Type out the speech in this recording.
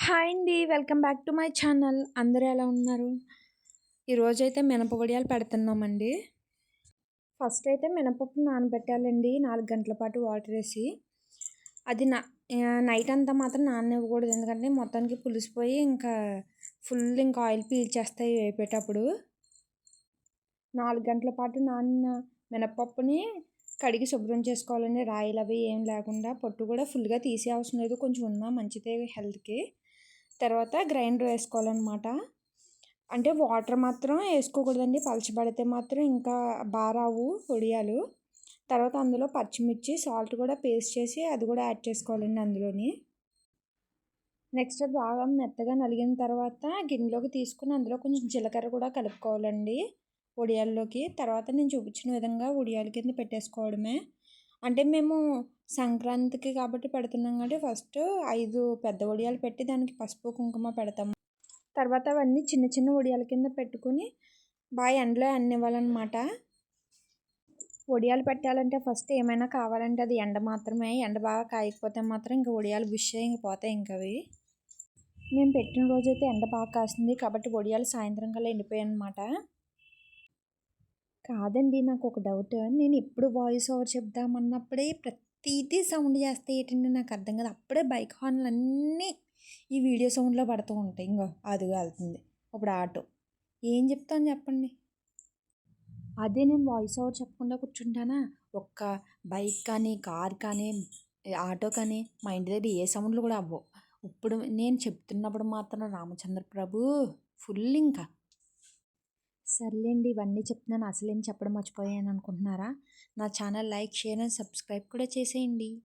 Hi అండి. Welcome back to my channel. అందరూ ఎలా ఉన్నారు? ఈరోజైతే మినపొడియాలు పెడుతున్నామండి. ఫస్ట్ అయితే మినపప్పు నానబెట్టాలండి 4 గంటల పాటు వాటర్ వేసి. అది నైట్ అంతా మాత్రం నాననివ్వకూడదు. ఎందుకంటే మొత్తానికి పులిసిపోయి ఇంకా ఫుల్ ఇంకా ఆయిల్ పీల్చేస్తాయి వేపేటప్పుడు. 4 గంటల పాటు నానిన మినపప్పుని కడిగి శుభ్రం చేసుకోవాలండి. రాయిలు అవి ఏం లేకుండా. పొట్టు కూడా ఫుల్గా తీసే అవసరం లేదు, కొంచెం ఉన్నా మంచిదే హెల్త్కి. తర్వాత గ్రైండర్ వేసుకోవాలన్నమాట. అంటే వాటర్ మాత్రం వేసుకోకూడదండి, పలచబడితే మాత్రం ఇంకా బాగా రావు పొడియాలు. తర్వాత అందులో పచ్చిమిర్చి, సాల్ట్ కూడా పేస్ట్ చేసి అది కూడా యాడ్ చేసుకోవాలండి అందులోని. నెక్స్ట్ అది బాగా మెత్తగా నలిగిన తర్వాత గిన్నెలోకి తీసుకుని అందులో కొంచెం జీలకర్ర కూడా కలుపుకోవాలండి వడియాల్లోకి. తర్వాత నేను చూపించిన విధంగా వడియాల కింద పెట్టేసుకోవడమే. అంటే మేము సంక్రాంతికి కాబట్టి పెడుతున్నాం కాబట్టి ఫస్ట్ 5 పెద్ద వడియాలు పెట్టి దానికి పసుపు కుంకుమ పెడతాము. తర్వాత అవన్నీ చిన్న చిన్న వడియాల కింద పెట్టుకుని బాగా ఎండలో అన్నివ్వాలన్నమాట. వడియాలు పెట్టాలంటే ఫస్ట్ ఏమైనా కావాలంటే అది ఎండ మాత్రమే. ఎండ బాగా కాయకపోతే మాత్రం ఇంకా వడియాలు బుష్షే ఇంక పోతాయి. ఇంక అవి మేము పెట్టిన రోజైతే ఎండ బాగా కాసింది కాబట్టి వడియాలు సాయంత్రం కల్లా ఎండిపోయాయి అన్నమాట. కాదండి, నాకు ఒక డౌట్. నేను ఎప్పుడు వాయిస్ ఓవర్ చెప్దామన్నప్పుడే ప్రతిదీ సౌండ్ చేస్తే ఏంటంటే నాకు అర్థం కాదు. అప్పుడే బైక్ హార్న్లు అన్నీ ఈ వీడియో సౌండ్లో పడుతూ ఉంటాయి. ఇంకో అదిగా వెళ్తుంది ఇప్పుడు ఆటో. ఏం చెప్తాను చెప్పండి. అదే నేను వాయిస్ ఓవర్ చెప్పకుండా కూర్చుంటానా, ఒక్క బైక్ కానీ కార్ కానీ ఆటో కానీ మా ఇంటి దగ్గర ఏ సౌండ్లు కూడా అవ్వవు. ఇప్పుడు నేను చెప్తున్నప్పుడు మాత్రం రామచంద్ర ప్రభు ఫుల్ ఇంకా. సర్లేండి, ఇవన్నీ చెప్తున్నాను, అసలేం చెప్పడం మర్చిపోయాను అనుకుంటున్నారా? నా channel like, share and subscribe కూడా చేసేయండి.